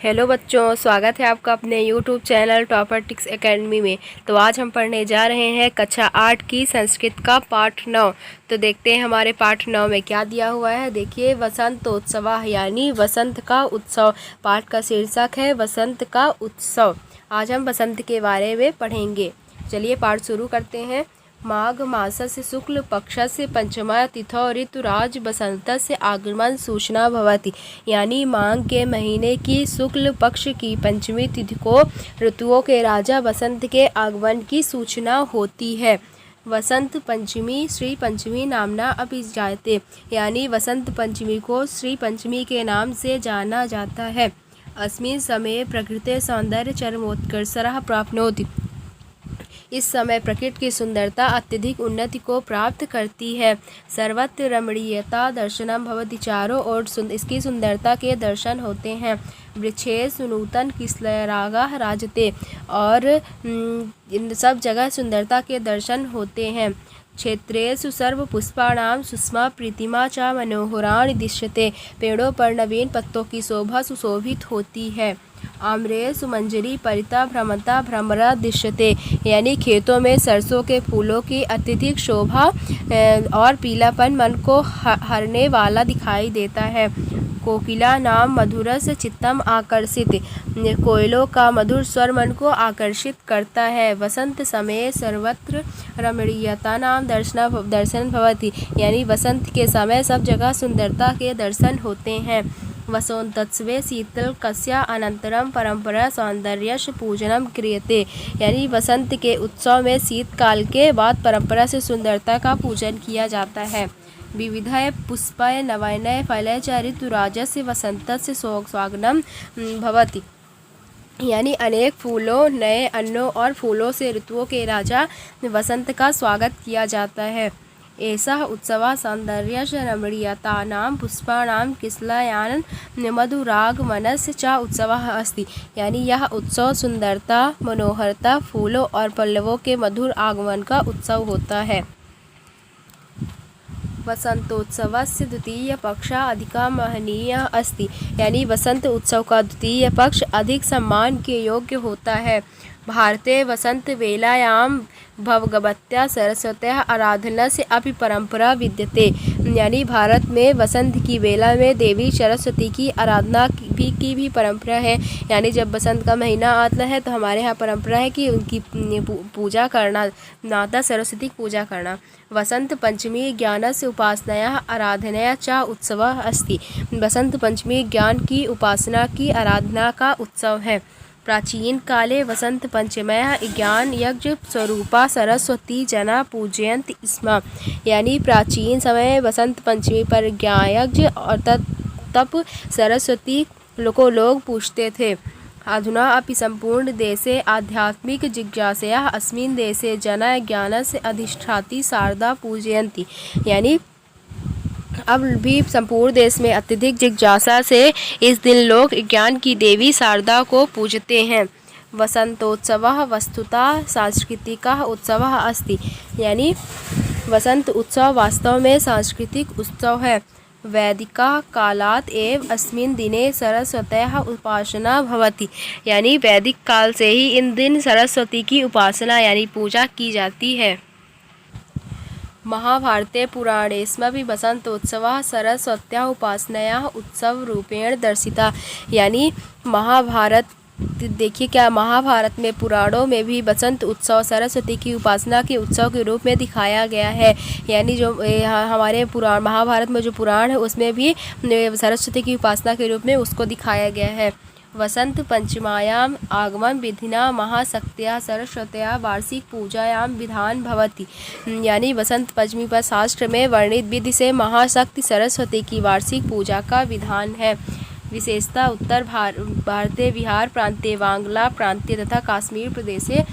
Hello बच्चों, स्वागत है आपका अपने YouTube channel topper ticks academy में। तो आज हम पढ़ने जा रहे हैं कक्षा 8 की संस्कृत का पाठ 9। तो देखते हैं हमारे पाठ 9 में क्या दिया हुआ है। देखिए, वसंतोत्सव यानी वसंत का उत्सव। पाठ का शीर्षक है वसंत का उत्सव। आज हम वसंत के बारे में पढ़ेंगे। चलिए पाठ शुरू करते हैं। माघ मासस्य शुक्ल पक्षस्य पंचमा तिथौ ऋतुराज वसंतस्य आगमन सूचना भवति। यानी माघ के महीने की शुक्ल पक्ष की पंचमी तिथि को ऋतुओं के राजा वसंत के आगमन की सूचना होती है। वसंत पंचमी श्री पंचमी नामना अपि जायते। यानी वसंत पंचमी को श्री पंचमी के नाम से जाना जाता है। अस्मिन् समये प्रकृते सौंदर्य चरमोत्कर्षः प्राप्नोति। इस समय प्रकृति की सुंदरता अत्यधिक उन्नति को प्राप्त करती है। सर्वत्र रमणीयता दर्शनम भवति। चारों ओर इसकी सुंदरता के दर्शन होते हैं। वृक्षेषु नूतन किशलयरागः राजते। और इन सब जगह सुंदरता के दर्शन होते हैं। क्षेत्रेषु सर्वपुष्पाणां सुषमा प्रीतिमा च मनोहराणि दृश्यते। पेड़ों पर नवीन पत्तों की शोभा सुशोभित होती है। आम्रेषु मंजरी परिता भ्रमता भ्रमरा दृश्यते। यानी खेतों में सरसों के फूलों की अत्यधिक शोभा और पीलापन मन को हरने वाला दिखाई देता है। कोकिला नाम मधुरस चित्तम आकर्षित। कोयलों का मधुर स्वर मन को आकर्षित करता है। वसंत समय सर्वत्र रमणीयता नाम दर्शन भवति। यानी वसंत के समय सब जगह सुंदरता के दर्शन होते हैं। वसंतोत्सवे शीतलकस्य अनंतरम परंपरा सौंदर्यस्य पूजनम क्रियते। यानी वसंत के उत्सव में शीतकाल के बाद परंपरा से सुंदरता का पूजन किया जाता है। विविधय पुष्पय नवायनय फलय च ऋतुराजस्य वसंतस्य स्वागतम भवति। यानी अनेक फूलों, नए अन्नों और फूलों से ऋतुओं के राजा वसंत का स्वागत किया जाता है। एषः उत्सवः सौन्दर्यस्य रमणीयतानां पुष्पाणां किशलयानं मधुरागमनस्य च उत्सवः अस्ति। यानी यह उत्सव सुंदरता, मनोहरता, फूलों और पल्लवों के मधुर आगमन का उत्सव होता है। वसंतोत्सवस्य द्वितीय पक्षः अधिका महनीयः अस्ति। यानी वसंत उत्सव का द्वितीय पक्ष अधिक सम्मान के योग्य होता है। भारते वसंत वेलायां भगवत्या सरस्वत्याः आराधनस्य अपि परंपरा विद्यते। यानी भारत में वसंत की वेला में देवी सरस्वती की आराधना की भी परंपरा है। यानी जब वसंत का महीना आता है तो हमारे यहाँ परंपरा है कि उनकी पूजा करना, माता सरस्वती की पूजा करना। वसंत पंचमी ज्ञानस्य उपासनायाः आराधनया च उत्सवः अस्ति। वसंत पंचमी ज्ञान की उपासना की आराधना का उत्सव है। प्राचीन काले वसंत पंचम्याः ज्ञान यज्ञ स्वरूपा सरस्वती जना पूजयन्ति स्म। यानी प्राचीन समय वसंत पंचमी पर ज्ञान यज्ञ और तप सरस्वती को लोग पूजते थे। अधुना अपि संपूर्ण देशे आध्यात्मिक जिज्ञासया अस्मिन् देशे जना ज्ञानस्य अधिष्ठात्री शारदा पूजयन्ति। यानी अब भी संपूर्ण देश में अत्यधिक जिज्ञासा से इस दिन लोग ज्ञान की देवी शारदा को पूजते हैं। वसंतोत्सवः वस्तुतः सांस्कृतिकः उत्सवः अस्ति। यानी वसंत उत्सव वास्तव में सांस्कृतिक उत्सव है। वैदिका कालात् एव अस्मिन् दिने सरस्वत्याः उपासना भवति। यानी वैदिक काल से ही इन दिन सरस्वती की उपासना यानी पूजा की जाती है। महाभारते पुराणेस्मपि वसंतोत्सवः सरस्वत्याः उपासनायाः उत्सवरूपेण दर्शिता। यानी महाभारत देखिए क्या महाभारत में पुराणों में भी वसंत उत्सव सरस्वती की उपासना के उत्सव के रूप में दिखाया गया है। यानी जो हमारे पुराण महाभारत में जो पुराण है उसमें भी सरस्वती की उपासना के रूप में उसको दिखाया गया है। वसंत पंचमायाम आगमन विधिना महाशक्त्या सरस्वत्या वार्षिक पूजायां विधान भवति। यानी वसंत पंचमी पर शास्त्र में वर्णित विधि से महाशक्ति सरस्वती की वार्षिक पूजा का विधान है। विशेषतः उत्तर भारते बिहार प्रांते, बांग्ला प्रांते तथा कश्मीर प्रदेशे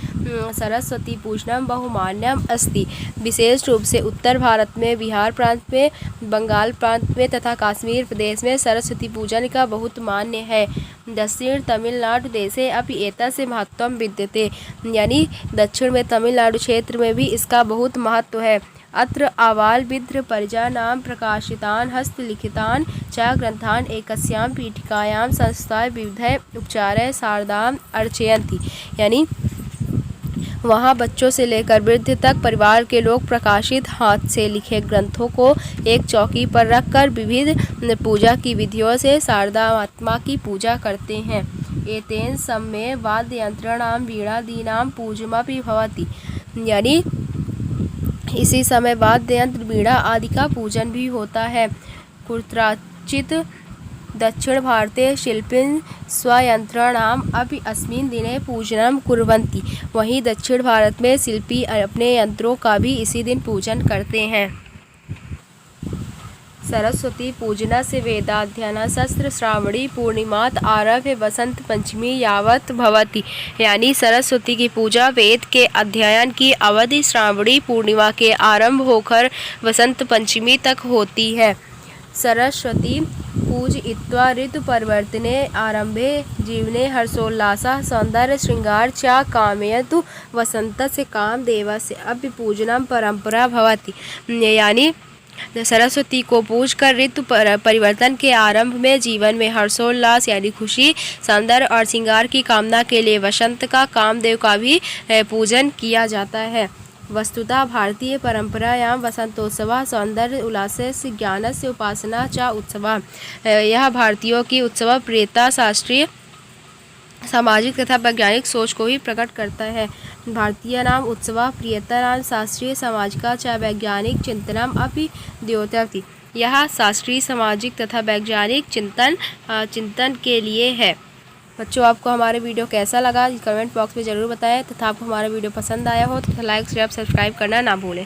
सरस्वती पूजनम बहुमान्यम अस्ति। विशेष रूप से उत्तर भारत में, बिहार प्रांत में, बंगाल प्रांत में तथा कश्मीर प्रदेश में सरस्वती पूजन का बहुत मान्य है। दक्षिण तमिलनाडु देशे अपि एतस्य महत्वं विद्यते। यानी दक्षिण में तमिलनाडु क्षेत्र में भी इसका बहुत महत्व है। अत्र आवालविद्र परिजानां प्रकाशितान् हस्तलिखितान् च ग्रन्थान् एकस्यां पीठिकायां संस्थाय विविधैः उपचारैः सार्धाम् अर्चयन्ति। यानी वहाँ बच्चों से लेकर वृद्ध तक परिवार के लोग प्रकाशित हाथ से लिखे ग्रंथों को एक चौकी पर रखकर विविध पूजा की विधियों से शारदा माता की पूजा करते हैं। एतेन सम्ये वाद्ययंत्राणां वीणादीनां पूजनमपि भवति। यानी इसी समय वाद्य यंत्र वीणा आदि का पूजन भी होता है। कुत्रचित् दक्षिण भारते शिल्पिन स्वयंत्राणाम अपि अस्मिन् दिने पूजनम कुर्वन्ति। वहीं दक्षिण भारत में शिल्पी अपने यंत्रों का भी इसी दिन पूजन करते हैं। सरस्वती पूजना से वेदाध्ययन शस्त्र श्रावणी पूर्णिमात आरभ्य वसंत पंचमी यावत भवति। यानी सरस्वती की पूजा वेद के अध्ययन की अवधि श्रावणी पूर्णिमा के आरंभ होकर वसंत पंचमी तक होती है। सरस्वती पूजयित्वा ऋतु परिवर्तने आरंभे जीवने हर्षोल्लासः सौंदर्य श्रृंगार च कामयतु वसन्तस्य कामदेवस्य अपि पूजनम परंपरा भवति। यानी सरस्वती को पूज कर ऋतु परिवर्तन के आरंभ में जीवन में हर्षोल्लास यानी खुशी, सौंदर्य और श्रृंगार की कामना के लिए वसंत का कामदेव का भी पूजन किया जाता है। वस्तुतः भारतीय परंपरायां वसंतोत्सवः सौंदर्य उल्लासस्य ज्ञानस्य उपासना च उत्सवः। यह भारतीयों की उत्सव प्रियता, शास्त्रीय, सामाजिक तथा वैज्ञानिक सोच को भी प्रकट करता है। भारतीय नाम उत्सव प्रियतरां शास्त्रीय सामाजिक च वैज्ञानिक चिंतनम अपि द्योतयति। यह शास्त्रीय, सामाजिक तथा वैज्ञानिक चिंतन के लिए है। बच्चों, आपको हमारे वीडियो कैसा लगा कमेंट बॉक्स में ज़रूर बताएं तथा आपको हमारा वीडियो पसंद आया हो तो लाइक, शेयर, सब्सक्राइब करना ना भूलें।